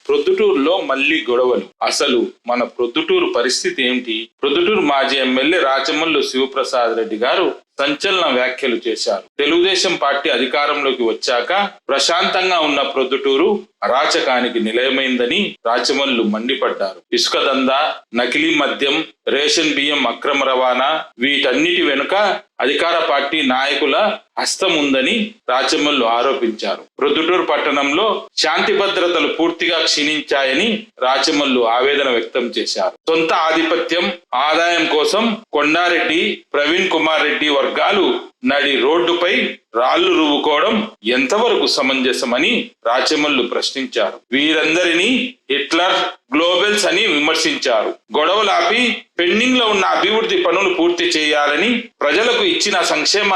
ప్రొద్దుటూరులో మళ్లీ గొడవలు. అసలు మన ప్రొద్దుటూరు పరిస్థితి ఏంటి? ప్రొద్దుటూరు మాజీ ఎమ్మెల్యే రాచమల్లు శివప్రసాద్ రెడ్డి గారు సంచలన వ్యాఖ్యలు చేశారు. తెలుగుదేశం పార్టీ అధికారంలోకి వచ్చాక ప్రశాంతంగా ఉన్న ప్రొద్దుటూరు అరాచకానికి నిలయమైందని రాచమల్లు మండిపడ్డారు. ఇసుక దందా, నకిలీ మద్యం, రేషన్ బియ్యం అక్రమ రవాణా, వీటన్నిటి వెనుక అధికార పార్టీ నాయకుల హస్తం ఉందని రాచమల్లు ఆరోపించారు. ప్రొద్దుటూరు పట్టణంలో శాంతి భద్రతలు పూర్తిగా క్షీణించాయని రాచమల్లు ఆవేదన వ్యక్తం చేశారు. సొంత ఆధిపత్యం, ఆదాయం కోసం కొండారెడ్డి, ప్రవీణ్ కుమార్ రెడ్డి వర్గాలు నడి రోడ్డుపై రాళ్లు రువ్వుకోవడం ఎంతవరకు సమంజసమని రాచమల్లు ప్రశ్నించారు. వీరందరినీ హిట్లర్, గ్లోబల్స్ అని విమర్శించారు. గొడవలాపి పెండింగ్ లో ఉన్న అభివృద్ధి పనులు పూర్తి చేయాలని, ప్రజలకు ఇచ్చిన సంక్షేమ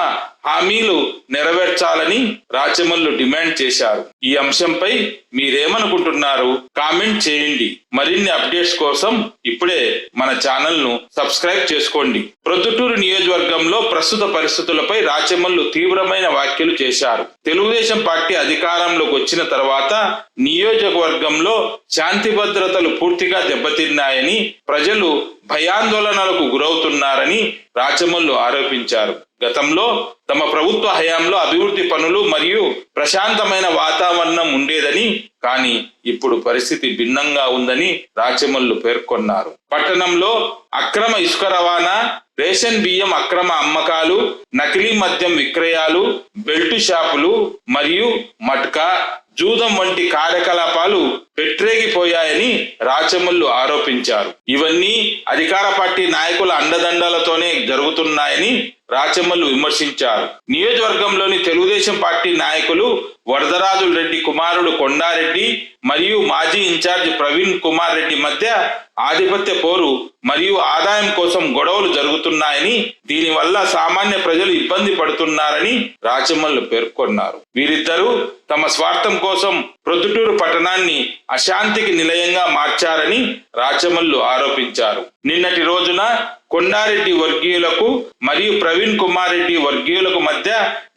హామీలు నెరవేర్చాలని రాచమల్లు డిమాండ్ చేశారు. ఈ అంశంపై మీరేమనుకుంటున్నారు? కామెంట్ చేయండి. మరిన్ని అప్డేట్స్ కోసం ఇప్పుడే మన ఛానల్ ను సబ్స్క్రైబ్ చేసుకోండి. ప్రొద్దుటూరు నియోజకవర్గంలో ప్రస్తుత పరిస్థితులపై రాచమల్లు తీవ్రమైన వ్యాఖ్యలు చేశారు. తెలుగుదేశం పార్టీ అధికారంలోకి వచ్చిన తర్వాత నియోజకవర్గంలో శాంతి భద్రతలు పూర్తిగా దెబ్బతిన్నాయని, ప్రజలు భయాందోళనలకు గురవుతున్నారని రాచమల్లు ఆరోపించారు. గతంలో తమ ప్రభుత్వ హయాంలో అభివృద్ధి పనులు మరియు ప్రశాంతమైన వాతావరణం ఉండేదని, కానీ ఇప్పుడు పరిస్థితి భిన్నంగా ఉందని రాచమల్లు పేర్కొన్నారు. పట్టణంలో అక్రమ ఇసుక రవాణా, రేషన్ బియ్యం అక్రమ అమ్మకాలు, నకిలీ మద్యం విక్రయాలు, బెల్టు షాపులు మరియు మట్కా, జూదం వంటి కార్యకలాపాలు పెట్టరేగిపోయాయని రాచమల్లు ఆరోపించారు. ఇవన్నీ అధికార పార్టీ నాయకుల అండదండలతోనే జరుగుతున్నాయని రాచమల్లు విమర్శించారు. నియోజకవర్గంలోని తెలుగుదేశం పార్టీ నాయకులు వరదరాజుల రెడ్డి కుమారుడు కొండారెడ్డి మరియు మాజీ ఇన్ఛార్జ్ ప్రవీణ్ కుమార్ రెడ్డి మధ్య ఆధిపత్య పోరు మరియు ఆదాయం కోసం గొడవలు జరుగుతున్నాయని, దీనివల్ల సామాన్య ప్రజలు ఇబ్బంది పడుతున్నారని రాచమల్లు పేర్కొన్నారు. వీరిద్దరూ తమ స్వార్థం కోసం ప్రొద్దుటూరు పట్టణాన్ని అశాంతికి నిలయంగా మార్చారని రాచమల్లు ఆరోపించారు. నిన్నటి రోజున కొండారెడ్డి వర్గీయులకు మరియు ప్రవీణ్ కుమార్ రెడ్డి వర్గీయులకు మధ్య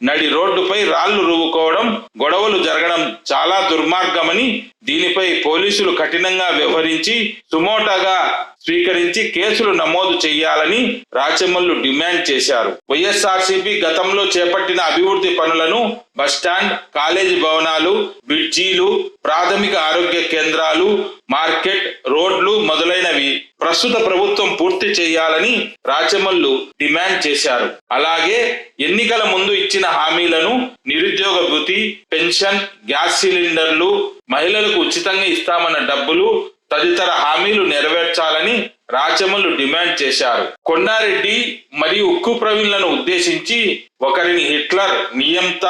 నడి రోడ్డుపై రాళ్లు రువ్వుకోవడం, గొడవలు జరగడం చాలా దుర్మార్గమని, దీనిపై పోలీసులు కఠినంగా వ్యవహరించి సుమోటాగా స్వీకరించి కేసులు నమోదు చేయాలని రాచమల్లు డిమాండ్ చేశారు. వైఎస్ఆర్సీపీ గతంలో చేపట్టిన అభివృద్ధి పనులను బస్టాండ్, కాలేజీ భవనాలు, బ్రిడ్జీలు, ప్రాథమిక ఆరోగ్య కేంద్రాలు, మార్కెట్, రోడ్లు మొదలైనవి ప్రస్తుత ప్రభుత్వం పూర్తి చేయాలని రాచమల్లు డిమాండ్ చేశారు. అలాగే ఎన్నికల ముందు ఇచ్చిన హామీలను నిరుద్యోగ భృతి, పెన్షన్, గ్యాస్ సిలిండర్లు, మహిళలకు ఉచితంగా ఇస్తామన్న డబ్బులు తదితర హామీలు నెరవేర్చాలని రాచమల్లు డిమాండ్ చేశారు. కొండారెడ్డి మరియు ఉక్కు ప్రవీణ్లను ఉద్దేశించి ఒకరిని హిట్లర్, నియంత,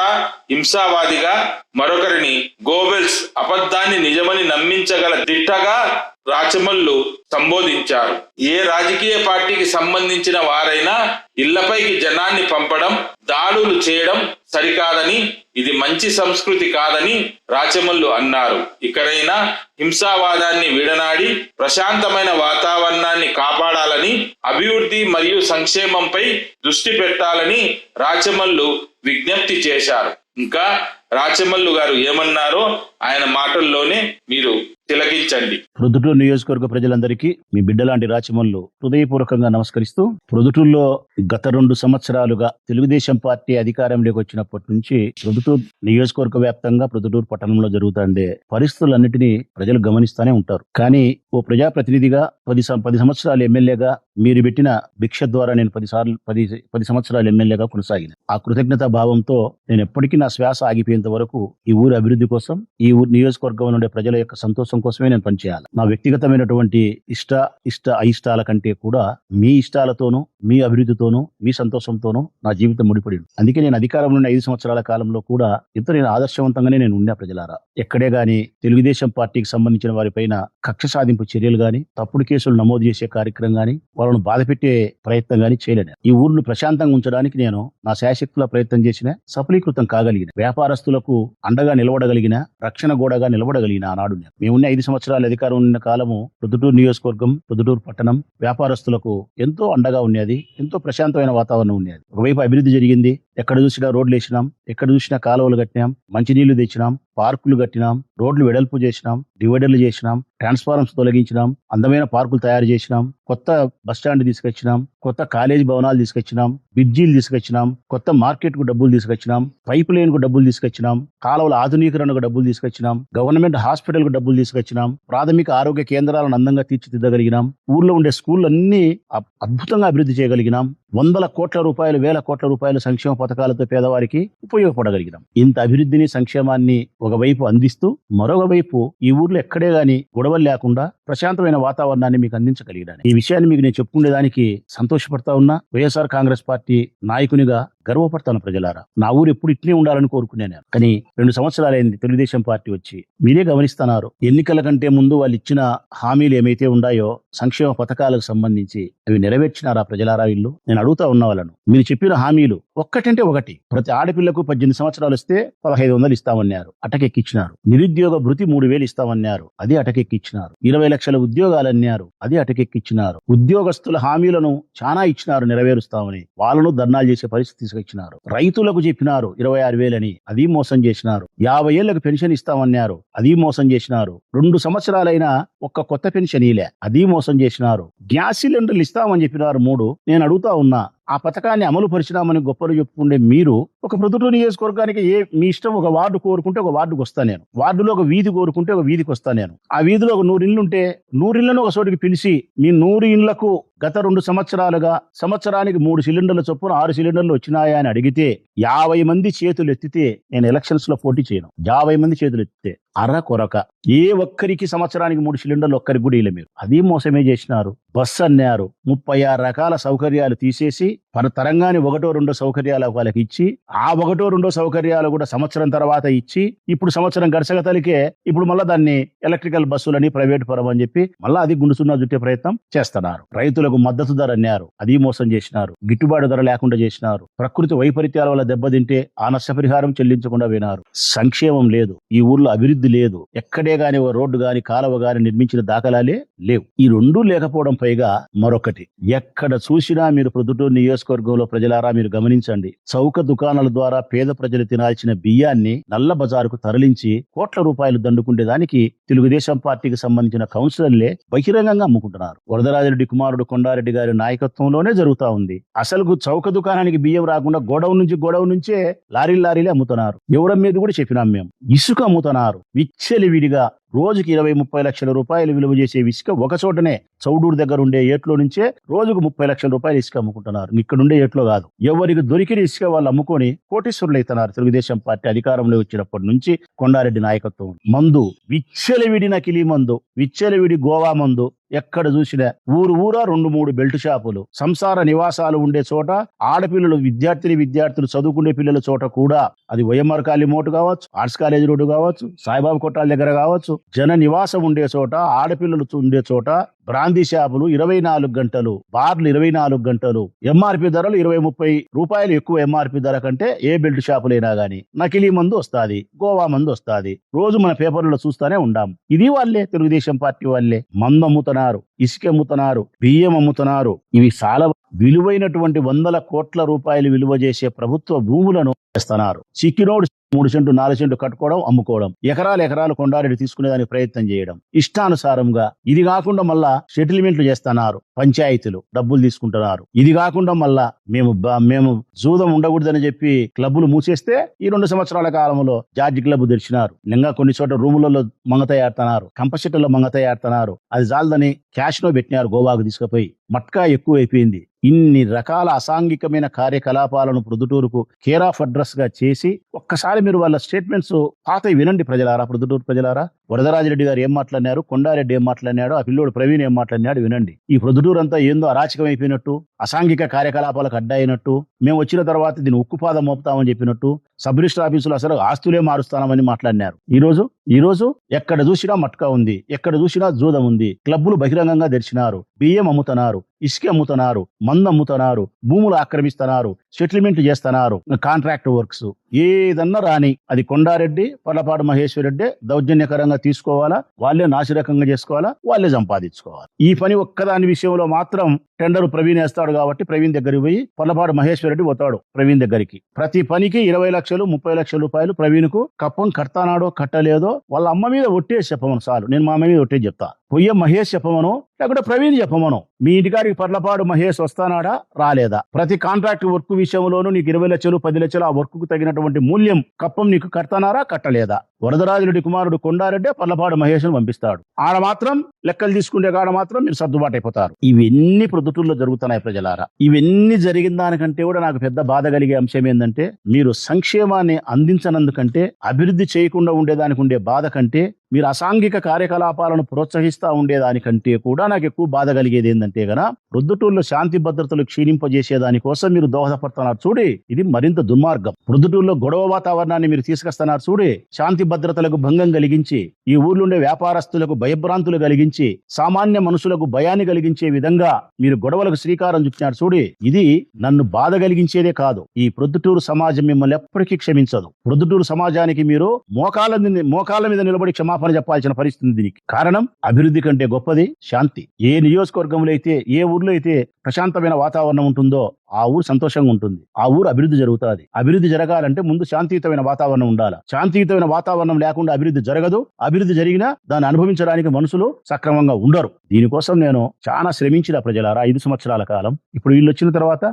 హింసావాదిగా, మరొకరిని గోబెల్స్, అబద్ధాన్ని నిజమని నమ్మించగల దిట్టగా రాచమల్లు సంబోధించారు. ఏ రాజకీయ పార్టీకి సంబంధించిన వారైనా ఇళ్లపైకి జనాన్ని పంపడం, దాడులు చేయడం సరికాదని, ఇది మంచి సంస్కృతి కాదని రాచమల్లు అన్నారు. ఇకనైనా హింసావాదాన్ని విడనాడి ప్రశాంతమైన వాతావరణాన్ని కాపాడాలని, అభివృద్ధి మరియు సంక్షేమంపై దృష్టి పెట్టాలని రాచమల్లు విజ్ఞప్తి చేశారు. ఇంకా రాచమల్లు గారు ఏమన్నారో ఆయన మాటల్లోనే మీరు తిలకించండి. ప్రొద్దుటూరు నియోజకవర్గ ప్రజలందరికీ మీ బిడ్డలాంటి రాచమల్లు హృదయపూర్వకంగా నమస్కరిస్తూ, ప్రొద్దుటూరులో గత 2 సంవత్సరాలుగా తెలుగుదేశం పార్టీ అధికారంలోకి వచ్చినప్పటి నుంచి ప్రొద్దుటూరు నియోజకవర్గ వ్యాప్తంగా ప్రొద్దుటూరు పట్టణంలో జరుగుతుండే పరిస్థితులన్నిటినీ ప్రజలు గమనిస్తూనే ఉంటారు. కానీ ఓ ప్రజాప్రతినిధిగా 10 సంవత్సరాలు ఎమ్మెల్యేగా మీరు పెట్టిన భిక్ష ద్వారా నేను 10 సంవత్సరాలు ఎమ్మెల్యేగా కొనసాగిన ఆ కృతజ్ఞతా భావంతో నేను ఎప్పటికీ నా శ్వాస ఆగిపోయేంత వరకు ఈ ఊరి అభివృద్ధి కోసం, ఈ ఊరి నియోజకవర్గంలో ఉండే ప్రజల యొక్క సంతోషం కోసమే నేను పనిచేయాలి. నా వ్యక్తిగతమైనటువంటి అయిష్టాల కంటే కూడా మీ ఇష్టాలతోనూ, మీ అభివృద్ధితోనూ, మీ సంతోషంతోనూ నా జీవితం ముడిపడి. అందుకే నేను అధికారంలో ఉన్న 5 సంవత్సరాల కాలంలో కూడా ఎంతో నేను ఆదర్శవంతంగానే నేను ఉన్నా. ప్రజలారా, ఎక్కడే గాని తెలుగుదేశం పార్టీకి సంబంధించిన వారిపైన కక్ష సాధింపు చర్యలు గాని, తప్పుడు కేసులు నమోదు చేసే కార్యక్రమం గాని, వాళ్ళను బాధపెట్టే ప్రయత్నం గాని చేయలేను. ఈ ఊర్ను ప్రశాంతంగా ఉంచడానికి నేను నా శాయశక్తుల ప్రయత్నం చేసిన, సఫలీకృతం కాగలిగిన, వ్యాపారస్తులకు అండగా నిలబడగలిగిన, రక్షణ గోడగా నిలబడగలిగిన ఆనాడు. మేమున్న 5 సంవత్సరాల అధికారం ఉన్న కాలము ప్రొద్దుటూరు నియోజకవర్గం, ప్రొద్దుటూరు పట్టణం వ్యాపారస్తులకు ఎంతో అండగా ఉండేది. ఎంతో ప్రశాంతమైన వాతావరణం ఉండేది. ఒకవైపు అభివృద్ధి జరిగింది. ఎక్కడ చూసినా రోడ్లు వేసినాం, ఎక్కడ చూసినా కాలువలు కట్టినాం, మంచినీళ్లు తెచ్చినాం, పార్కులు కట్టినాం, రోడ్లు వెడల్పు చేసినాం, డివైడర్లు చేసినాం, ట్రాన్స్ఫార్మర్స్ తొలగించినాం, అందమైన పార్కులు తయారు చేసినాం, కొత్త బస్టాండ్ తీసుకొచ్చినాం, కొత్త కాలేజీ భవనాలు తీసుకొచ్చినాం, బ్రిడ్జీలు తీసుకొచ్చినాం, కొత్త మార్కెట్ కు డబ్బులు తీసుకొచ్చినాం, పైప్ లైన్ కు డబ్బులు తీసుకొచ్చినాం, కాలువల ఆధునీకరణకు డబ్బులు తీసుకొచ్చినాం, గవర్నమెంట్ హాస్పిటల్ కు డబ్బులు తీసుకొచ్చినాం, ప్రాథమిక ఆరోగ్య కేంద్రాలను అందంగా తీర్చిదిద్దగలిగినాం, ఊర్లో ఉండే స్కూళ్ళన్నీ అద్భుతంగా అభివృద్ధి చేయగలిగినాం, వందల కోట్ల రూపాయలు, వేల కోట్ల రూపాయలు సంక్షేమ పథకాలతో పేదవారికి ఉపయోగపడగలిగినాం. ఇంత అభివృద్ధిని, సంక్షేమాన్ని ఒకవైపు అందిస్తూ మరొక వైపు ఈ ఊర్లో ఎక్కడే గాని గొడవలు లేకుండా ప్రశాంతమైన వాతావరణాన్ని మీకు అందించగలిగినాను. ఈ విషయాన్ని మీకు నేను చెప్పుకునేదానికి సంతోషపడతా ఉన్నా. వైఎస్ఆర్ కాంగ్రెస్ పార్టీ నాయకునిగా గర్వపడతాను. ప్రజలారా, నా ఊరు ఎప్పుడు ఇట్నే ఉండాలని కోరుకునేను. కానీ 2 సంవత్సరాలైంది తెలుగుదేశం పార్టీ వచ్చి. మీరే గమనిస్తున్నారు, ఎన్నికల కంటే ముందు వాళ్ళు ఇచ్చిన హామీలు ఏమైతే ఉన్నాయో సంక్షేమ పథకాలకు సంబంధించి అవి నెరవేర్చినారా ప్రజలారా? వీళ్ళు నేను అడుగుతా ఉన్న వాళ్ళను, మీరు చెప్పిన హామీలు ఒక్కటంటే ఒకటి. ప్రతి ఆడపిల్లకు 18 సంవత్సరాలు వస్తే 1500 ఇస్తామన్నారు, అటకెక్కిచ్చినారు. నిరుద్యోగ భృతి 3000 ఇస్తామన్నారు, అది అటకెక్కిచ్చినారు. 20 లక్షల ఉద్యోగాలు అన్నారు, అది అటకెక్కిచ్చినారు. ఉద్యోగస్తుల హామీలను చాలా ఇచ్చినారు, నెరవేరుస్తామని. వాళ్ళను ధర్నాలు చేసే పరిస్థితి తీసుకొచ్చినారు. రైతులకు చెప్పినారు 26,000 అని, అది మోసం చేసినారు. 50 ఏళ్లకు పెన్షన్ ఇస్తామన్నారు, అది మోసం చేసినారు. 2 సంవత్సరాలైనా ఒక్క కొత్త పెన్షన్ ఇలే, అది మోసం చేసినారు. గ్యాస్ సిలిండర్లు ఇస్తామని చెప్పినారు 3. నేను అడుగుతా ఉన్నా, ఆ పథకాన్ని అమలు పరిచినామని గొప్పలు చెప్పుకుంటే మీరు ఒక ప్రొద్దుటూరు నియోజకవర్గానికి మీ ఇష్టం, ఒక వార్డు కోరుకుంటే ఒక వార్డుకు వస్తా నేను, వార్డులో ఒక వీధి కోరుకుంటే ఒక వీధికి వస్తా నేను. ఆ వీధిలో ఒక 100 ఇళ్ళు ఉంటే 100 ఇళ్లను ఒక చోటికి పిలిచి మీ 100 ఇళ్లకు గత 2 సంవత్సరాలుగా సంవత్సరానికి 3 సిలిండర్ల చొప్పున 6 సిలిండర్లు వచ్చినాయా అని అడిగితే 50 మంది చేతులు ఎత్తితే నేను ఎలక్షన్స్ లో పోటీ చేయను. 50 మంది చేతులు ఎత్తితే అర కొరక ఏ ఒక్కరికి సంవత్సరానికి 3 సిలిండర్లు ఒక్కరికి కూడా ఇలా మీరు అది మోసమే చేసినారు. బస్సు అన్నారు, 36 రకాల సౌకర్యాలు తీసేసి మన తరంగాని 1-2 సౌకర్యాలు వాళ్ళకి ఇచ్చి, ఆ 1-2 సౌకర్యాలు కూడా సంవత్సరం తర్వాత ఇచ్చి, ఇప్పుడు సంవత్సరం గడచగతలికే ఇప్పుడు మళ్ళా దాన్ని ఎలక్ట్రికల్ బస్సులని ప్రైవేట్ పరం అని చెప్పి మళ్ళా అది గుండుసున్నా జుట్టే ప్రయత్నం చేస్తున్నారు. రైతులకు మద్దతు ధర అన్నారు, అది మోసం చేసినారు. గిట్టుబాటు ధర లేకుండా చేసినారు. ప్రకృతి వైపరీత్యాల వల్ల దెబ్బతింటే ఆ నష్టపరిహారం చెల్లించకుండా వినారు. సంక్షేమం లేదు, ఈ ఊర్లో అభివృద్ధి లేదు. ఎక్కడే గాని ఓ రోడ్డు గాని కాలువ గాని నిర్మించిన దాఖలాలే లేవు. ఈ 2 లేకపోవడం పైగా మరొకటి, ఎక్కడ చూసినా మీరు ప్రొద్దుటూరు నియోజకవర్గంలో ప్రజలారా మీరు గమనించండి, చౌక దుకాణాల ద్వారా పేద ప్రజలు తినాల్సిన బియ్యాన్ని నల్ల బజారుకు తరలించి కోట్ల రూపాయలు దండుకుంటే దానికి తెలుగుదేశం పార్టీకి సంబంధించిన కౌన్సిలర్లే బహిరంగంగా అమ్ముకుంటున్నారు. వరదరాజరెడ్డి కుమారుడు కొండారెడ్డి గారి నాయకత్వంలోనే జరుగుతా ఉంది. అసలు చౌక దుకాణానికి బియ్యం రాకుండా గోడౌన్ నుంచే లారీలే అమ్ముతున్నారు. ఎవరం మీద కూడా చెప్పినాం మేము. ఇసుక అమ్ముతున్నారు విచ్చలవిడిగా. రోజుకి 20-30 లక్షల రూపాయలు విలువ చేసే ఇసుక ఒక చోటనే చౌడూరు దగ్గర ఉండే ఏట్లో నుంచే రోజుకు 30 లక్షల రూపాయలు ఇసుక అమ్ముకుంటున్నారు. ఇక్కడ ఉండే ఏట్లో కాదు, ఎవరికి దొరికిన ఇసుక వాళ్ళు అమ్ముకొని కోటీశ్వరులు అవుతున్నారు. తెలుగుదేశం పార్టీ అధికారంలో వచ్చినప్పటి నుంచి కొండారెడ్డి నాయకత్వం. మందు విచ్చలవిడి నకిలీ మందు, విచ్చలవిడి గోవా మందు, ఎక్కడ చూసినా ఊరా 2-3 బెల్ట్ షాపులు, సంసార నివాసాలు ఉండే చోట ఆడపిల్లలు విద్యార్థులు చదువుకునే పిల్లల చోట కూడా, అది వైఎంఆర్ కాలనీ మోటు కావచ్చు, ఆర్ట్స్ కాలేజ్ రోడ్డు కావచ్చు, సాయిబాబా కొట్టాల దగ్గర కావచ్చు, జన నివాసం ఉండే చోట, ఆడపిల్లలు ఉండే చోట బ్రాందీ షాపులు 24 గంటలు, బార్లు 24 గంటలు, ఎంఆర్పి ధరలు 20-30 రూపాయలు ఎక్కువ ఎంఆర్పి ధర కంటే ఏ బెల్ట్ షాపులైనా గానీ నకిలీ మందు వస్తాది, గోవా మందు వస్తాది. రోజు మన పేపర్లలో చూస్తానే ఉండాం. ఇది వాళ్ళే, తెలుగుదేశం పార్టీ వాళ్ళే. మందు అమ్ముతున్నారు, ఇసుక అమ్ముతున్నారు, బియ్యం అమ్ముతున్నారు. ఇవి చాలా విలువైనటువంటి 100 కోట్ల రూపాయలు విలువ చేసే ప్రభుత్వ భూములను చేస్తున్నారు. చిక్కినోడు 3 సెంటు 4 సెంటు కట్టుకోవడం, అమ్ముకోవడం, ఎకరాలు కొండారెడ్డి తీసుకునేదానికి ప్రయత్నం చేయడం ఇష్టానుసారంగా. ఇది కాకుండా మళ్ళా సెటిల్మెంట్లు చేస్తున్నారు, పంచాయతీలు డబ్బులు తీసుకుంటున్నారు. ఇది కాకుండా మళ్ళా మేము జూదం ఉండకూడదని చెప్పి క్లబ్బులు మూసేస్తే ఈ 2 సంవత్సరాల కాలంలో జార్జి క్లబ్ తెరిచినారు. ఇంకా కొన్ని చోట్ల రూములలో మంగతయాడుతున్నారు, కంపషెట్లలో మంగతయాడుతున్నారు. అది జాలదని క్యాష్ లో పెట్టినారు, గోవాకు తీసుకుపోయి. మట్కా ఎక్కువైపోయింది. ఇన్ని రకాల అసాంఘికమైన కార్యకలాపాలను ప్రొద్దుటూరుకు కేర్ ఆఫ్ అడ్రస్ గా చేసి ఒక్కసారి మీరు వాళ్ళ స్టేట్మెంట్స్ పాతవి వినండి ప్రజలారా, ప్రొద్దుటూరు ప్రజలారా. వరదరాజరెడ్డి గారు ఏం మాట్లాడినారు, కొండారెడ్డి ఏం మాట్లాడినాడు, ఆ పిల్లోడు ప్రవీణ్ ఏం మాట్లాడినాడు వినండి. ఈ ప్రొద్దుటూరు అంతా ఏందో అరాచకం అయిపోయినట్టు, అసాంఘిక కార్యకలాపాలకు అడ్డయినట్టు, మేము వచ్చిన తర్వాత దీన్ని ఉక్కుపాదం మోపుతామని చెప్పినట్టు, సబ్ రిజిస్టర్ ఆఫీసులు అసలు ఆస్తులే మారుస్తామని మాట్లాడినారు. ఈ రోజు ఎక్కడ చూసినా మట్కా ఉంది, ఎక్కడ చూసినా జూదం ఉంది, క్లబ్బులు బహిరంగంగా తెరిచినారు, బియ్యం అమ్ముతున్నారు, ఇసుక అమ్ముతున్నారు, మందు అమ్ముతున్నారు, భూములు ఆక్రమిస్తున్నారు, సెటిల్మెంట్ చేస్తున్నారు, కాంట్రాక్ట్ వర్క్స్ ఏదన్నా రాని అది కొండారెడ్డి పర్లపాడు మహేశ్వర్ రెడ్డి దౌర్జన్యకరంగా తీసుకోవాలా, వాళ్ళే నాసిరకంగా చేసుకోవాలా, వాళ్ళే సంపాదించుకోవాలి. ఈ పని ఒక్కదాని విషయంలో మాత్రం టెండర్ ప్రవీణ్ వేస్తాడు కాబట్టి ప్రవీణ్ దగ్గరికి పోయి పర్లపాడు మహేశ్వర్ రెడ్డి పోతాడు ప్రవీణ్ దగ్గరికి. ప్రతి పనికి 20 లక్షలు 30 లక్షల రూపాయలు ప్రవీణ్ కు కప్పం కడతానాడో కట్టలేదో వాళ్ళ అమ్మ మీద ఒట్టేసి చెప్పమను చాలు. నేను మా అమ్మ మీద ఒట్టేసి చెప్తా. పొయ్య మహేష్ చెప్పమను, లేకుంటే ప్రవీణ్ చెప్పమను. మీ ఇంటికాడికి పర్లపాడు మహేష్ వస్తానాడా రాలేదా, ప్రతి కాంట్రాక్ట్ వర్క్ విషయంలోనూ నీకు 20 లక్షలు 10 లక్షలు ఆ వర్క్ కు తగినటువంటి మూల్యం కప్పం నీకు కడతానారా కట్టలేదా. వరదరాజురెడ్డి కుమారుడు కొండారెడ్డి పర్లపాడు మహేష్ పంపిస్తాడు. ఆడ మాత్రం లెక్కలు తీసుకుంటే కాడ మాత్రం మీరు సర్దుబాటు అయిపోతారు. ఇవన్నీ ప్రొద్దుటూరులో జరుగుతున్నాయి ప్రజలారా. ఇవన్నీ జరిగిన దానికంటే కూడా నాకు పెద్ద బాధ కలిగే అంశం ఏంటంటే, మీరు సంక్షేమాన్ని అందించనందుకంటే, అభివృద్ధి చేయకుండా ఉండేదానికి ఉండే బాధ కంటే, మీరు అసాంఘిక కార్యకలాపాలను ప్రోత్సహిస్తా ఉండేదానికంటే కూడా నాకు ఎక్కువ బాధ కలిగేది ఏంటంటే గన, ప్రొద్దుటూరులో శాంతి భద్రతలు క్షీణింపజేసే దానికోసం మీరు దోహదపడుతున్నారు చూడే, ఇది మరింత దుర్మార్గం. ప్రొద్దుటూరులో గొడవ వాతావరణాన్ని మీరు తీసుకొస్తున్నారు చూడే, శాంతి భద్రతలకు భంగం కలిగించి, ఈ ఊర్లుండే వ్యాపారస్తులకు భయభ్రాంతులు కలిగించి, సామాన్య మనుషులకు భయాన్ని కలిగించే విధంగా మీరు గొడవలకు శ్రీకారం చుట్టినారు చూడే, ఇది నన్ను బాధ కలిగించేదే కాదు, ఈ ప్రొద్దుటూరు సమాజం మిమ్మల్ని ఎప్పటికీ క్షమించదు. ప్రొద్దుటూరు సమాజానికి మీరు మోకాళ్ళ మీద నిలబడి క్షమాపణ చెప్పాల్సిన పరిస్థితి. దీనికి కారణం అభివృద్ధి కంటే గొప్పది శాంతి. ఏ నియోజకవర్గంలో అయితే, ఏ ఊర్లో అయితే ప్రశాంతమైన వాతావరణం ఉంటుందో ఆ ఊరు సంతోషంగా ఉంటుంది, ఆ ఊరు అభివృద్ధి జరుగుతుంది. అభివృద్ధి జరగాలంటే ముందు శాంతియుతమైన వాతావరణం ఉండాలి. శాంతియుతమైన వాతావరణం లేకుండా అభివృద్ధి జరగదు. అభివృద్ధి జరిగినా దాన్ని అనుభవించడానికి మనుషులు సక్రమంగా ఉండరు. దీనికోసం నేను చాలా శ్రమించిన ప్రజలారా 5 సంవత్సరాల కాలం. ఇప్పుడు వీళ్ళు వచ్చిన తర్వాత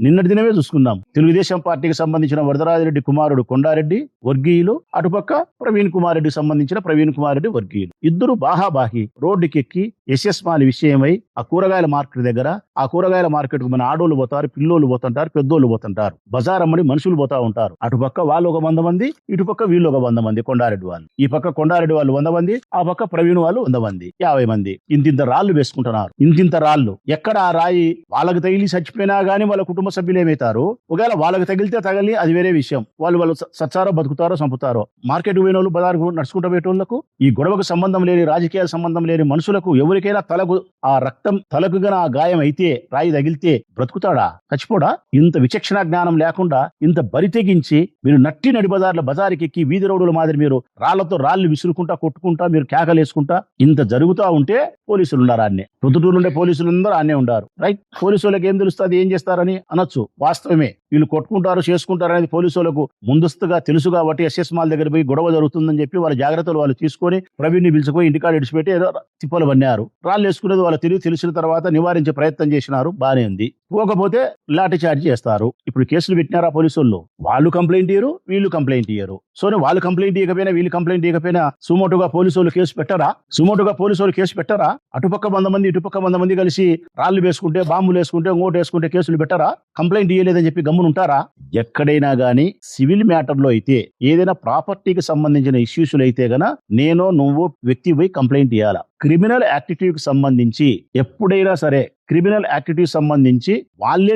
నిన్నటి దినమే చూసుకుందాం, తెలుగుదేశం పార్టీకి సంబంధించిన వరదరాజిరెడ్డి కుమారుడు కొండారెడ్డి వర్గీయులు, అటుపక్క ప్రవీణ్ కుమార్ రెడ్డికి సంబంధించిన ప్రవీణ్ కుమార్ రెడ్డి వర్గీయులు, ఇద్దరు బాహాబాహి రోడ్డుకెక్కి ఎస్ఎస్ మాల్ విషయమై ఆ కూరగాయల మార్కెట్ దగ్గర, ఆ కూరగాయల మార్కెట్ కు మన ఆడోళ్ళు పోతారు, పిల్లోళ్ళు పోతుంటారు, పెద్దోళ్ళు పోతుంటారు, బజార్ అమ్మడి మనుషులు పోతా ఉంటారు. అటుపక్క వాళ్ళు ఒక 100 మంది, ఇటుపక్క వీళ్ళు ఒక 100 మంది, కొండారెడ్డి వాళ్ళు. ఈ పక్క కొండారెడ్డి వాళ్ళు 100 మంది, ఆ పక్క ప్రవీణ్ వాళ్ళు 100 మంది, 50 మంది. ఇంతింత రాళ్లు వేసుకుంటున్నారు. ఇంతింత రాళ్లు ఎక్కడ ఆ రాయి వాళ్ళకి తగిలి చచ్చిపోయినా గానీ వాళ్ళ కుటుంబ సభ్యులు ఏమవుతారు? ఒకవేళ వాళ్ళకి తగిలితే తగిలి అది వేరే విషయం, వాళ్ళు సచ్చారో బతుకుతారో చంపుతారో. మార్కెట్ పోయిన వాళ్ళు, బజార్ నడుచుకుంటూ పోయేటోళ్లకు, ఈ గొడవకు సంబంధం లేని, రాజకీయాల సంబంధం లేని మనుషులకు ఎవరికైనా తలకు ఆ రక్తం తలకు గన ఆ గాయం అయితే, రాయి తగిలితే బ్రతుకుతాడా చచ్చిపోడా? ఇంత విచక్షణ జ్ఞానం లేకుండా ఇంత బరి తెగించి మీరు నట్టి నడి బజారుకి వీధి రోడ్డుల మాదిరి మీరు రాళ్లతో రాళ్లు విసురుకుంటా కొట్టుకుంటా మీరు కేకలేసుకుంటా ఇంత జరుగుతా ఉంటే పోలీసులు ఉన్నారు ఆన్నే. ప్రొద్దుటూరు ఉండే పోలీసులు అందరూ ఆన్నే ఉంటారు. రైట్, పోలీసు వాళ్ళకి ఏం తెలుస్తుంది, ఏం చేస్తారని అనొచ్చు. వాస్తవమే, వీళ్ళు కొట్టుకుంటారు చేసుకుంటారు అనేది పోలీసు వాళ్ళకు ముందస్తుగా తెలుసు కాబట్టి ఎస్ఎస్ మాల్ దగ్గర పోయి గొడవ జరుగుతుందని చెప్పి వాళ్ళ జాగ్రత్తలు వాళ్ళు తీసుకొని ప్రవీణ్ని పిలుచుకొని ఇంటికాడ ఇడిచిపెట్టి ఏదో తిప్పలు పన్నారు. రాళ్ళు వేసుకునేది వాళ్ళ తెలిసిన తర్వాత నివారించే ప్రయత్నం చేసినారు, బానే ఉంది. పోకపోతే లాఠీ చార్జ్ చేస్తారు. ఇప్పుడు కేసులు పెట్టినారా పోలీసులు? వాళ్ళు కంప్లైంట్ ఇయ్యరు, వీళ్ళు కంప్లైంట్ ఇయ్యరు. సో వాళ్ళు కంప్లైంట్ ఇవ్వకపోయినా, వీళ్ళు కంప్లైంట్ ఇవ్వకపోయినా సుమోటుగా పోలీసు వాళ్ళు కేసు పెట్టరా? అటుపక్క 100 మంది, ఇటుపక్క 100 మంది కలిసి రాళ్లు వేసుకుంటే, బాంబులు వేసుకుంటే, ఇంకోటి వేసుకుంటే కేసులు పెట్టరా? కంప్లైంట్ ఇయ్యలేదని చెప్పి గమ్మున ఉంటారా? ఎక్కడైనా గానీ సివిల్ మ్యాటర్ లో అయితే, ఏదైనా ప్రాపర్టీకి సంబంధించిన ఇష్యూస్ అయితే గన నేను నువ్వు వ్యక్తి పోయి కంప్లైంట్ ఇవ్వాలా. క్రిమినల్ యాక్టివిటీకి సంబంధించి ఎప్పుడైనా సరే, క్రిమినల్ యాక్టివిటీకి సంబంధించి వాళ్ళే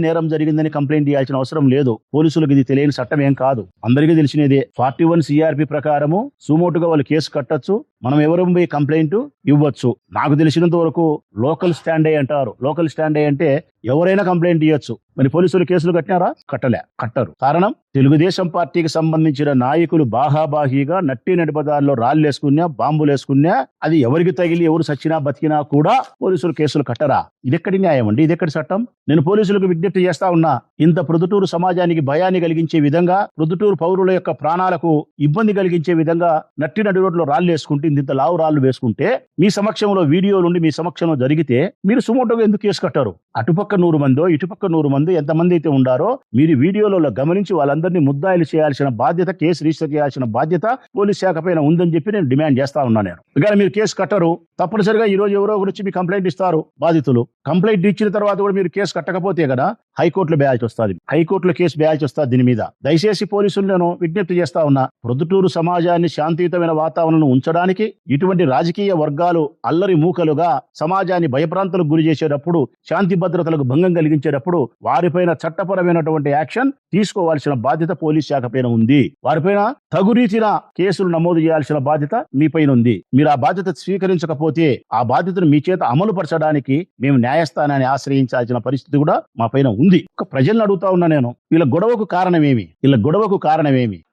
నేరం జరిగిందని కంప్లైంట్ ఇవ్వాల్సిన అవసరం లేదు. పోలీసులకు ఇది తెలియని చట్టం ఏం కాదు, అందరికీ తెలిసినదే. 41 సిఆర్పి ప్రకారము సుమోటుగా వాళ్ళు కేసు కట్టొచ్చు, మనం ఎవరు పోయి కంప్లైంట్ ఇవ్వచ్చు. నాకు తెలిసినంత వరకు లోకల్ స్టాండ్ అంటారు. లోకల్ స్టాండ్ అంటే ఎవరైనా కంప్లైంట్ ఇవ్వచ్చు. మరి పోలీసులు కేసులు కట్టరు. కారణం, తెలుగుదేశం పార్టీకి సంబంధించిన నాయకులు బాహాబాహిగా నట్టి నడిపదాల్లో రాళ్ళు వేసుకున్నా, బాంబులు వేసుకున్నా, అది ఎవరికి తగిలి ఎవరు సచ్చినా బతికినా కూడా పోలీసులు కేసులు కట్టరా? ఇదెక్కడి న్యాయం అండి? ఇదెక్కడి చట్టం? నేను పోలీసులకు విజ్ఞప్తి చేస్తా ఉన్నా, ఇంత ప్రొద్దుటూరు సమాజానికి భయాన్ని కలిగించే విధంగా, ప్రొద్దుటూరు పౌరుల యొక్క ప్రాణాలకు ఇబ్బంది కలిగించే విధంగా నట్టి నడి రోడ్లో రాళ్ళు వేసుకుంటే, ఇంత లావు రాళ్ళు వేసుకుంటే, మీ సమక్షంలో వీడియోలుండి మీ సమక్షంలో జరిగితే మీరు సుమోటోగా ఎందుకు కేసు కట్టారు? అటుపక్క 100 మందో, ఇటుపక్క 100 మందో ఎంతమంది అయితే ఉండారో మీరు వీడియోలలో గమనించి వాళ్ళందరినీ ముద్దాయిలు చేయాల్సిన బాధ్యత, కేసు రిజిస్టర్ చేయాల్సిన బాధ్యత పోలీస్ శాఖ పైన ఉందని చెప్పి నేను డిమాండ్ చేస్తా ఉన్నాను. కానీ మీరు కేసు కట్టరు. తప్పనిసరిగా ఈ రోజు ఎవరో గురించి మీ కంప్లైంట్ ఇస్తారు బాధితులు. కంప్లైంట్ ఇచ్చిన తర్వాత కూడా మీరు కేసు కట్టకపోతే కదా హైకోర్టులో వేయాల్సి వస్తుంది, హైకోర్టులో కేసు వేయాల్సి వస్తుంది. దీని మీద దయచేసి పోలీసులు నేను విజ్ఞప్తి చేస్తా ఉన్నా, ప్రొద్దుటూరు సమాజాన్ని శాంతియుతమైన వాతావరణం ఉంచడానికి ఇటువంటి రాజకీయ వర్గాలు అల్లరి మూకలుగా సమాజాన్ని భయప్రాంతాలకు గురి చేసేటప్పుడు, శాంతి భద్రతలకు భంగం కలిగించేటప్పుడు వారిపైన చట్టపరమైనటువంటి యాక్షన్ తీసుకోవాల్సిన బాధ్యత పోలీస్ శాఖ పైన ఉంది. వారిపైన తగు రీతిన కేసులు నమోదు చేయాల్సిన బాధ్యత మీ పైన ఉంది. మీరు ఆ బాధ్యత స్వీకరించకపోతే ఆ బాధ్యతను మీ చేత అమలు పరచడానికి మేము న్యాయస్థానాన్ని ఆశ్రయించాల్సిన పరిస్థితి కూడా మా పైన ఉంది. ఒక ప్రజలను అడుగుతా ఉన్నా నేను, వీళ్ళ గొడవకు కారణమేమి?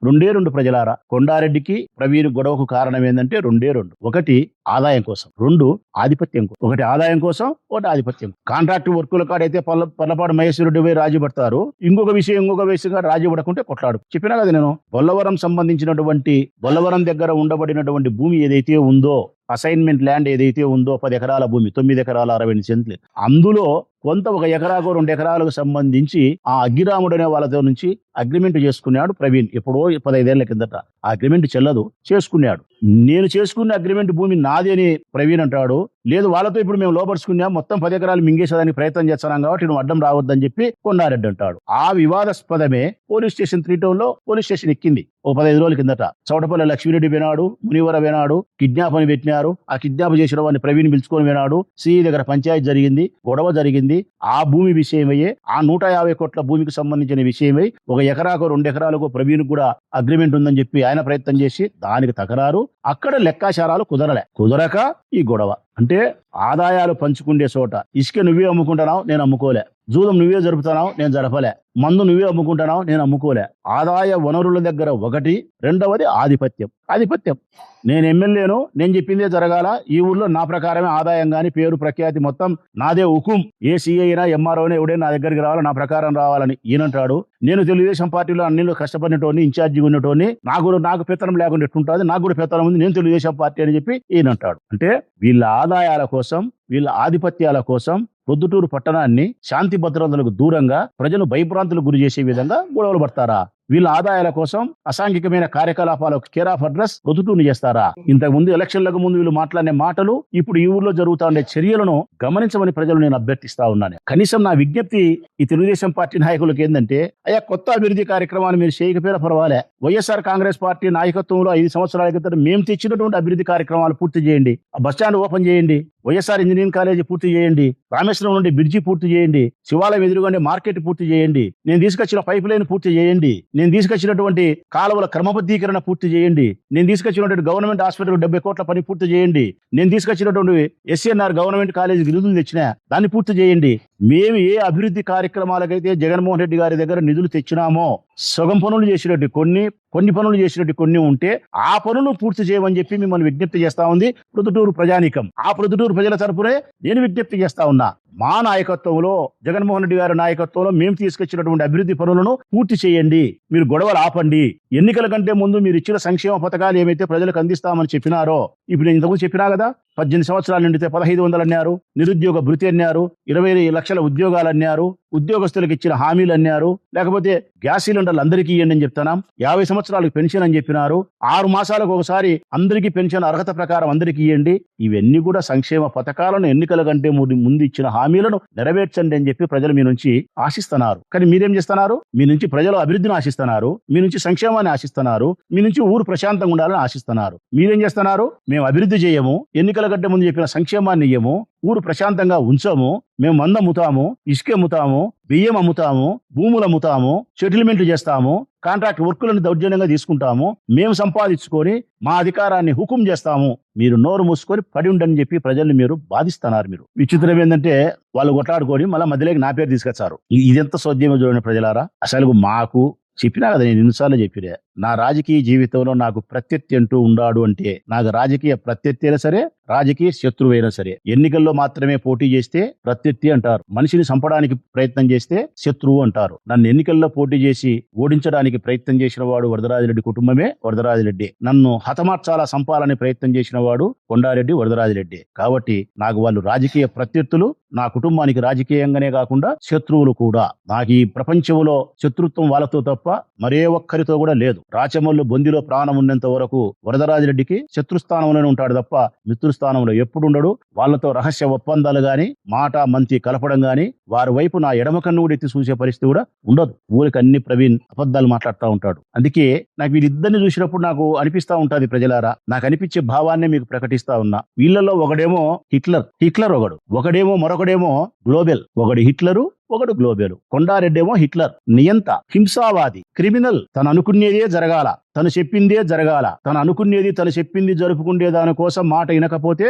రెండే రెండు ప్రజలారా, కొండారెడ్డికి ప్రవీణ్ గొడవకు కారణం ఏంటంటే రెండే రెండు. ఒకటి ఆదాయం కోసం, రెండు ఆధిపత్యం కోసం. ఒకటి ఆదాయం కోసం, ఒకటి ఆధిపత్యం. కాంట్రాక్ట్ వర్కుల కాడైతే పల్లపాడు మహేశ్వరుడి పోయి రాజీ పడతారు, ఇంకొక విషయంగా రాజీ పడకుంటే కొట్లాడు. చెప్పినా కదా నేను, బొల్లవరం దగ్గర ఉండబడినటువంటి భూమి ఏదైతే ఉందో, అసైన్మెంట్ ల్యాండ్ ఏదైతే ఉందో 10 ఎకరాల భూమి, 9 ఎకరాల 60 సెంట్లు, అందులో కొంత 1 ఎకరాకు 2 ఎకరాలకు సంబంధించి ఆ అగ్గిరాముడు అనే వాళ్ళతో నుంచి అగ్రిమెంట్ చేసుకున్నాడు ప్రవీణ్. ఎప్పుడో 15 ఏళ్ల కిందట. ఆ అగ్రిమెంట్ చెల్లదు, చేసుకున్నాడు. నేను చేసుకున్న అగ్రిమెంట్ భూమి నాది అని ప్రవీణ్ అంటాడు. లేదు, వాళ్ళతో ఇప్పుడు మేము లోపరుచుకున్నాం, మొత్తం 10 ఎకరాలు మింగేసేదానికి ప్రయత్నం చేస్తున్నాం కాబట్టి నువ్వు అడ్డం రావద్దని చెప్పి కొండారెడ్డి అంటాడు. ఆ వివాదాస్పదమే పోలీస్ స్టేషన్ 3 టౌన్ లో పోలీస్ స్టేషన్ ఎక్కింది ఓ 15 రోజుల కిందట. చౌటపల్లి లక్ష్మీరెడ్డి వినాడు, మునివర వినాడు, కిడ్నాప్ అని పెట్టినారు. ఆ కిడ్నాప్ చేసిన వాడిని ప్రవీణ్ పిలుచుకొని వినాడు. సిఈ దగ్గర పంచాయతీ జరిగింది, గొడవ జరిగింది. ఆ భూమి విషయమయ్యే, ఆ 150 కోట్ల భూమికి సంబంధించిన విషయమై 1 ఎకరాకు 2 ఎకరాలకు ప్రవీణ్ కూడా అగ్రిమెంట్ ఉందని చెప్పి ఆయన ప్రయత్నం చేసి దానికి తకరారు. అక్కడ లెక్కాచారాలు కుదరక ఈ గొడవ. అంటే ఆదాయాలు పంచుకుండే చోట ఇసుక నువ్వే అమ్ముకుంటున్నావు, నేను అమ్ముకోలే. జూదం నువ్వే జరుపుతున్నావు, నేను జరపలే. మందు నువ్వే అమ్ముకుంటున్నావు, నేను అమ్ముకోలే. ఆదాయ వనరుల దగ్గర ఒకటి, రెండవది ఆధిపత్యం. నేను ఎమ్మెల్యేను, నేను చెప్పిందే జరగాల. ఈ ఊర్లో నా ప్రకారమే ఆదాయం గాని, పేరు ప్రఖ్యాతి మొత్తం నాదే హుకుం. ఏ సీఐ అయినా ఎంఆర్ఓనే ఎవడే నా దగ్గరికి రావాలి, నా ప్రకారం రావాలని ఈయనంటాడు. నేను తెలుగుదేశం పార్టీలో అన్నిలో కష్టపడినటోని, ఇన్ఛార్జిగా ఉన్నటోని, నాకు పెత్తనం లేకుండా ఎట్టుంటుంది, నాకు కూడా పెత్తనం ఉంది, నేను తెలుగుదేశం పార్టీ అని చెప్పి ఈయనంటాడు. అంటే వీళ్ళ ఆదాయాల కోసం, వీళ్ళ ఆధిపత్యాల కోసం ప్రొద్దుటూరు పట్టణాన్ని శాంతి భద్రతలకు దూరంగా ప్రజలు భయభ్రాంతులకు గురి చేసే విధంగా గొడవలు పడతారా? వీళ్ళ ఆదాయాల కోసం అసాంఘికమైన కార్యకలాపాలకు కేర్ ఆఫ్ అడ్రస్ ప్రొద్దుటూరుని చేస్తారా? ఇంతకు ముందు ఎలక్షన్లకు ముందు వీళ్ళు మాట్లాడిన మాటలు, ఇప్పుడు ఈ ఊర్లో జరుగుతా ఉండే చర్యలను గమనించమని ప్రజలు నేను అభ్యర్థిస్తా ఉన్నాను. కనీసం నా విజ్ఞప్తి ఈ తెలుగుదేశం పార్టీ నాయకులకు ఏంటంటే, అయ్యా కొత్త అభివృద్ధి కార్యక్రమాన్ని మీరు చేయకపోయినా పర్వాలే. వైఎస్ఆర్ కాంగ్రెస్ పార్టీ నాయకత్వంలో 5 సంవత్సరాల క్రితం మేము తెచ్చినటువంటి అభివృద్ధి కార్యక్రమాలు పూర్తి చేయండి. ఆ బస్టాండ్ ఓపెన్ చేయండి, వైఎస్ఆర్ ఇంజనీరింగ్ కాలేజీ పూర్తి చేయండి, రామేశ్వరం నుండి బ్రిడ్జి పూర్తి చేయండి, శివాలయం ఎదురుగానే మార్కెట్ పూర్తి చేయండి, నేను తీసుకొచ్చిన పైప్ లైన్ పూర్తి చేయండి, నేను తీసుకొచ్చినటువంటి కాలువల క్రమబద్ధీకరణ పూర్తి చేయండి, నేను తీసుకొచ్చినటువంటి గవర్నమెంట్ హాస్పిటల్ 70 కోట్ల పని పూర్తి చేయండి, నేను తీసుకొచ్చినటువంటి ఎస్ఎన్ఆర్ గవర్నమెంట్ కాలేజీకి నిధులు తెచ్చినా దాన్ని పూర్తి చేయండి. మేము ఏ అభివృద్ధి కార్యక్రమాలకైతే జగన్మోహన్ రెడ్డి గారి దగ్గర నిధులు తెచ్చినామో, సగం పనులు చేసినట్టు కొన్ని పనులు చేసినట్టు కొన్ని ఉంటే ఆ పనులు పూర్తి చేయమని చెప్పి మిమ్మల్ని విజ్ఞప్తి చేస్తా ఉంది ప్రొద్దుటూరు ప్రజానీకం. ఆ ప్రొద్దుటూరు ప్రజల తరపునే నేను విజ్ఞప్తి చేస్తా ఉన్నా. మా నాయకత్వంలో, జగన్మోహన్ రెడ్డి గారి నాయకత్వంలో మేము తీసుకొచ్చినటువంటి అభివృద్ధి పనులను పూర్తి చేయండి. మీరు గొడవలు ఆపండి. ఎన్నికల కంటే ముందు మీరు ఇచ్చిన సంక్షేమ పథకాలు ఏమైతే ప్రజలకు అందిస్తామని చెప్పినారో, ఇప్పుడు నేను ఇంతకు చెప్పినా కదా, 18 సంవత్సరాలు నిండితే 1500 అన్నారు, నిరుద్యోగ భృతి అన్నారు, 20 లక్షల ఉద్యోగాలు అన్నారు, ఉద్యోగస్తులకు ఇచ్చిన హామీలు అన్నారు, లేకపోతే గ్యాస్ సిలిండర్లు అందరికీ ఇవ్వండి అని చెప్తున్నాం, 50 సంవత్సరాలకు పెన్షన్ అని చెప్పినారు, 6 మాసాలకు ఒకసారి అందరికీ పెన్షన్ అర్హత ప్రకారం అందరికీ ఇవ్వండి. ఇవన్నీ కూడా సంక్షేమ పథకాలను ఎన్నికల కంటే ముందు ఇచ్చిన హామీలను నెరవేర్చండి అని చెప్పి ప్రజలు మీ నుంచి ఆశిస్తున్నారు. కానీ మీరేం చేస్తున్నారు? మీ నుంచి ప్రజలు అభివృద్ధిని ఆశిస్తున్నారు, మీ నుంచి సంక్షేమాన్ని ఆశిస్తున్నారు, మీ నుంచి ఊరు ప్రశాంతంగా ఉండాలని ఆశిస్తున్నారు. మీరేం చేస్తున్నారు? మేము అభివృద్ధి చేయము, ఎన్నికల కంటే ముందు చెప్పిన సంక్షేమాన్ని ఇయ్యము, ఊరు ప్రశాంతంగా ఉంచము, మేము మందు అమ్ముతాము, ఇసుక అమ్ముతాము, బియ్యం అమ్ముతాము, భూములు అమ్ముతాము, సెటిల్మెంట్లు చేస్తాము, కాంట్రాక్ట్ వర్కులను దౌర్జన్యంగా తీసుకుంటాము, మేము సంపాదించుకొని మా అధికారాన్ని హుకుం చేస్తాము, మీరు నోరు మూసుకొని పడి ఉండని చెప్పి ప్రజల్ని మీరు బాధిస్తున్నారు. మీరు విచిత్రం ఏంటంటే, వాళ్ళు కొట్లాడుకొని మళ్ళీ మధ్యలోకి నా పేరు తీసుకొచ్చారు. ఇదెంత సోద్యమో చూడండి ప్రజలారా. అసలు మాకు చెప్పినా కదా, నేను ఎన్నిసార్లు చెప్పినా, నా రాజకీయ జీవితంలో నాకు ప్రత్యర్థి అంటూ ఉండాడు అంటే, నాకు రాజకీయ ప్రత్యర్థి అయినా సరే, రాజకీయ శత్రువైనా సరే, ఎన్నికల్లో మాత్రమే పోటీ చేస్తే ప్రత్యర్థి అంటారు, మనిషిని చంపడానికి ప్రయత్నం చేస్తే శత్రువు అంటారు. నన్ను ఎన్నికల్లో పోటీ చేసి ఓడించడానికి ప్రయత్నం చేసిన వాడు వరదరాజిరెడ్డి కుటుంబమే, వరదరాజిరెడ్డి. నన్ను హతమార్చాలా, చంపాలని ప్రయత్నం చేసిన వాడు కొండారెడ్డి, వరదరాజిరెడ్డి. కాబట్టి నాకు వాళ్ళు రాజకీయ ప్రత్యర్థులు, నా కుటుంబానికి రాజకీయంగానే కాకుండా శత్రువులు కూడా. నాకు ఈ ప్రపంచంలో శత్రుత్వం వాళ్ళతో తప్ప మరే ఒక్కరితో కూడా లేదు. రాచమల్లు బొందిలో ప్రాణం ఉన్నంత వరకు వరదరాజిరెడ్డికి శత్రుస్థానంలోనే ఉంటాడు తప్ప మిత్రుస్థానంలో ఎప్పుడు ఉండడు. వాళ్ళతో రహస్య ఒప్పందాలు గాని మాట మంతి కలపడం గాని వారి వైపు నా ఎడమ కన్ను కూడా ఎత్తి చూసే పరిస్థితి కూడా ఉండదు. ఊరికి అన్ని ప్రవీణ్ అబద్ధాలు మాట్లాడుతూ ఉంటాడు. అందుకే నాకు వీళ్ళిద్దరిని చూసినప్పుడు నాకు అనిపిస్తా ఉంటది, ప్రజలారా, నాకు అనిపించే భావాన్నే మీకు ప్రకటిస్తా ఉన్నా. వీళ్ళలో ఒకడేమో హిట్లర్ ఒకడేమో మరొకడేమో గ్లోబెల్. ఒకడు హిట్లరు, ఒకడు గ్లోబెల్. కొండారెడ్డి ఏమో హిట్లర్, నియంత, హింసావాది, క్రిమినల్. తను అనుకునేదే జరగాల, తను చెప్పిందే జరగాల, తను అనుకునేది తను చెప్పింది జరుపుకునే దానికోసం మాట వినకపోతే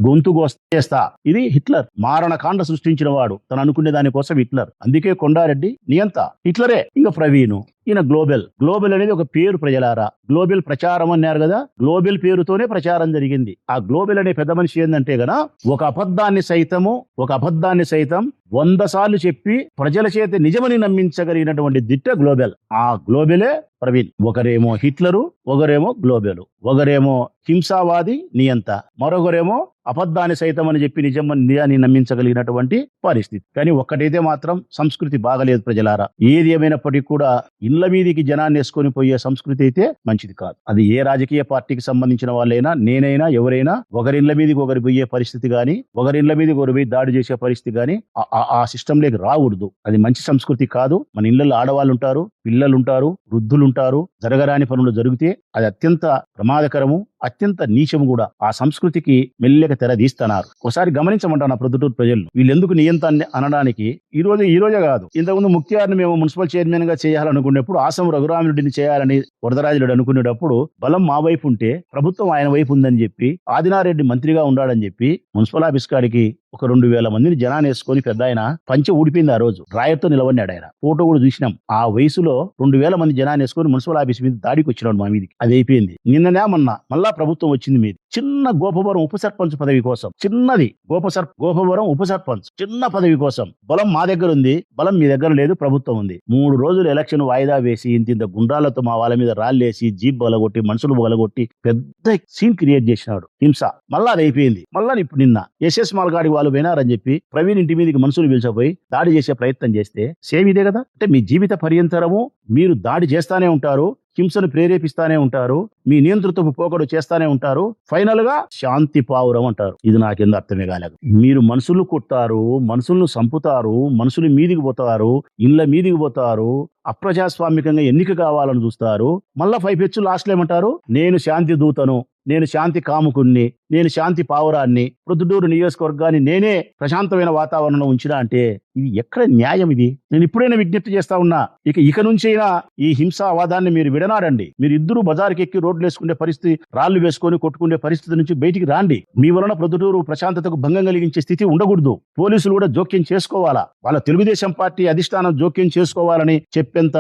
గొంతు కోస్తా. ఇది హిట్లర్. మారణకాండ సృష్టించిన వాడు, తను అనుకునే దానికోసం హిట్లర్. అందుకే కొండారెడ్డి నియంత, హిట్లరే. ఇంకా ప్రవీణ్ ఈయన గ్లోబెల్. గ్లోబెల్ అనేది ఒక పేరు, ప్రజలారా. గ్లోబెల్ ప్రచారం అన్నారు కదా, గ్లోబెల్ పేరుతోనే ప్రచారం జరిగింది. ఆ గ్లోబెల్ అనే పెద్ద మనిషి ఏంటంటే గన ఒక అబద్ధాన్ని సైతం 100 సార్లు చెప్పి ప్రజల చేత నిజమని నమ్మించగలిగినటువంటి దిట్ట గ్లోబెల్. ఆ గ్లోబెలే ప్రవీణ్. ఒకరేమో హిట్లరు, ఒకరేమో గ్లోబెల్. ఒకరేమో హింసావాది, నియంత, మరొకరేమో అబద్ధాన్ని సైతం అని చెప్పి నిజాన్ని నమ్మించగలిగినటువంటి పరిస్థితి. కానీ ఒక్కటైతే మాత్రం సంస్కృతి బాగలేదు, ప్రజలారా. ఏది ఏమైనప్పటికీ కూడా ఇళ్ల మీదికి జనాన్ని వేసుకొని పోయే సంస్కృతి అయితే మంచిది కాదు. అది ఏ రాజకీయ పార్టీకి సంబంధించిన వాళ్ళైనా, నేనైనా, ఎవరైనా ఒకరిళ్ల మీదకి ఒకరు పోయే పరిస్థితి గాని, ఒకరిళ్ల మీదకి ఒకరు పోయి దాడి చేసే పరిస్థితి గాని ఆ సిస్టమ్ లేకి రాకూడదు. అది మంచి సంస్కృతి కాదు. మన ఇళ్లలో ఆడవాళ్ళు ఉంటారు, పిల్లలు ఉంటారు, వృద్ధులు ఉంటారు. జరగరాని పనులు జరిగితే అది అత్యంత ప్రమాదకరము, అత్యంత నీచము కూడా. ఆ సంస్కృతికి మెల్లగా తెరదీస్తున్నారు. ఒకసారి గమనించమంటాను ప్రొద్దుటూరు ప్రజలు. వీళ్ళెందుకు నియంత్రణ అనడానికి ఈ రోజే కాదు, ఇంతకుముందు ముక్తియార్ని మేము మున్సిపల్ చైర్మన్ గా చేయాలనుకునేప్పుడు, ఆసం రఘురామిరెడ్డిని చేయాలని వరదరాజురెడ్డి అనుకునేటప్పుడు బలం మా వైపు ఉంటే ప్రభుత్వం ఆయన వైపు ఉందని చెప్పి, ఆదినారెడ్డి మంత్రిగా ఉన్నాడని చెప్పి మున్సిపల్ ఆఫీస్ కాడికి ఒక 2000 మందిని జనాన్ని వేసుకొని పెద్ద ఆయన పంచె ఊడిపోయింది. ఆ రోజు రాయర్తో నిలబడినాడు ఆయన. ఫోటో కూడా చూసినాం. ఆ వయసులో 2000 మంది జనాన్ని వేసుకొని మున్సిపల్ ఆఫీస్ మీద దాడికి వచ్చినాడు మా మీదకి. అది అయిపోయింది. నిన్ననే మళ్ళా ప్రభుత్వం వచ్చింది మీది. చిన్న గోపవరం ఉప సర్పంచ్ పదవి కోసం, చిన్నది గోపవరం ఉప సర్పంచ్ చిన్న పదవి కోసం బలం మా దగ్గర ఉంది, బలం మీ దగ్గర లేదు. ప్రభుత్వం ఉంది. 3 రోజులు ఎలక్షన్ వాయిదా వేసి ఇంత గుండాలతో మా వాళ్ళ మీద రాళ్ళేసి, జీప్ బలగొట్టి, మనుషులు బలగొట్టి పెద్ద సీన్ క్రియేట్ చేసినాడు. హింస. మళ్ళా అది అయిపోయింది. మళ్ళా ఇప్పుడు నిన్న ఎస్ఎస్ మాల్గాడి వాళ్ళు వినారని చెప్పి ప్రవీణ్ ఇంటి మీదకి మనుషులు పిలిచిపోయి దాడి చేసే ప్రయత్నం చేస్తే సేమ్ ఇదే కదా. అంటే మీ జీవిత పర్యంతరము మీరు దాడి చేస్తానే ఉంటారు, హింసను ప్రేరేపిస్తానే ఉంటారు, మీ నియంతృత్వపు పోకడు చేస్తానే ఉంటారు. ఫైనల్ గా శాంతి పావురం అంటారు. ఇది నాకెందుకు అర్థమే కాలేదు. మీరు మనుషులు కొట్టారు, మనుషులను చంపుతారు, మనుషుల మీదికి పోతారు, ఇళ్ల మీదికి పోతారు, అప్రజాస్వామికంగా ఎన్నిక కావాలని చూస్తారు. మళ్ళా 5 పెచ్చు లాస్ట్ ఏమంటారు, నేను శాంతి దూతను, నేను శాంతి కాముకుణ్ణి, నేను శాంతి పావురాన్ని, ప్రొద్దుటూరు నియోజకవర్గాన్ని నేనే ప్రశాంతమైన వాతావరణంలో ఉంచినా అంటే ఇది ఎక్కడ న్యాయం? ఇది నేను ఇప్పుడైనా విజ్ఞప్తి చేస్తా ఉన్నా. ఇక నుంచైనా ఈ హింసావాదాన్ని మీరు విడనాడండి. మీరు ఇద్దరు బజార్కి ఎక్కి రోడ్లు వేసుకునే పరిస్థితి, రాళ్లు వేసుకొని కొట్టుకునే పరిస్థితి నుంచి బయటికి రాండి. మీ వలన ప్రొద్దుటూరు ప్రశాంతతకు భంగం కలిగించే స్థితి ఉండకూడదు. పోలీసులు కూడా జోక్యం చేసుకోవాలా. వాళ్ళ తెలుగుదేశం పార్టీ అధిష్టానం జోక్యం చేసుకోవాలని చెప్పేంత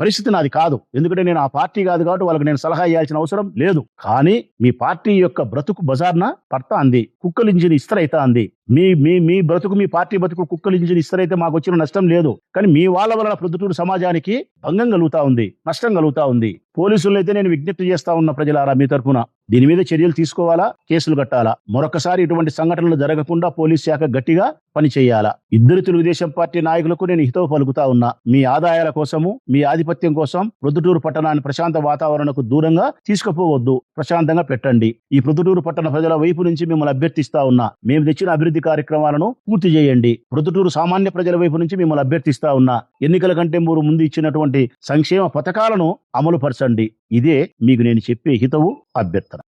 పరిస్థితి నాది కాదు. ఎందుకంటే నేను ఆ పార్టీ కాదు కాబట్టి వాళ్ళకి నేను సలహా ఇవ్వాల్సిన అవసరం లేదు. కానీ మీ పార్టీ యొక్క బ్రతుకు బజార్న పడతా అంది, కుక్కలించిన ఇస్తరైతా అంది. మీ బ్రతుకు, మీ పార్టీ బ్రతుకు కుక్కలించిన ఇస్తరైతే మాకు వచ్చిన నష్టం లేదు. కానీ మీ వాళ్ళ వలన ప్రొద్దుటూరు సమాజానికి భంగం కలుగుతా ఉంది, నష్టం కలుగుతా ఉంది. పోలీసులు అయితే నేను విజ్ఞప్తి చేస్తా ఉన్న ప్రజలారా, మీ తరఫున దీని మీద చర్యలు తీసుకోవాలా, కేసులు కట్టాలా. మరొకసారి ఇటువంటి సంఘటనలు జరగకుండా పోలీస్ శాఖ గట్టిగా పని చేయాలా. ఇద్దరు తెలుగుదేశం పార్టీ నాయకులకు నేను హితవు పలుకుతా ఉన్నా. మీ ఆదాయాల కోసము, మీ ఆధిపత్యం కోసం ప్రొద్దుటూరు పట్టణాన్ని ప్రశాంత వాతావరణకు దూరంగా తీసుకుపోవద్దు, ప్రశాంతంగా పెట్టండి. ఈ ప్రొద్దుటూరు పట్టణ ప్రజల వైపు నుంచి మిమ్మల్ని అభ్యర్థిస్తా ఉన్నా. మేము తెచ్చిన అభివృద్ధి కార్యక్రమాలను పూర్తి చేయండి. ప్రొద్దుటూరు సామాన్య ప్రజల వైపు నుంచి మిమ్మల్ని అభ్యర్థిస్తా ఉన్నా. ఎన్నికల కంటే ముందు ఇచ్చినటువంటి సంక్షేమ పథకాలను అమలు పరచండి. ఇదే మీకు నేను చెప్పే హితవు, అభ్యర్థన.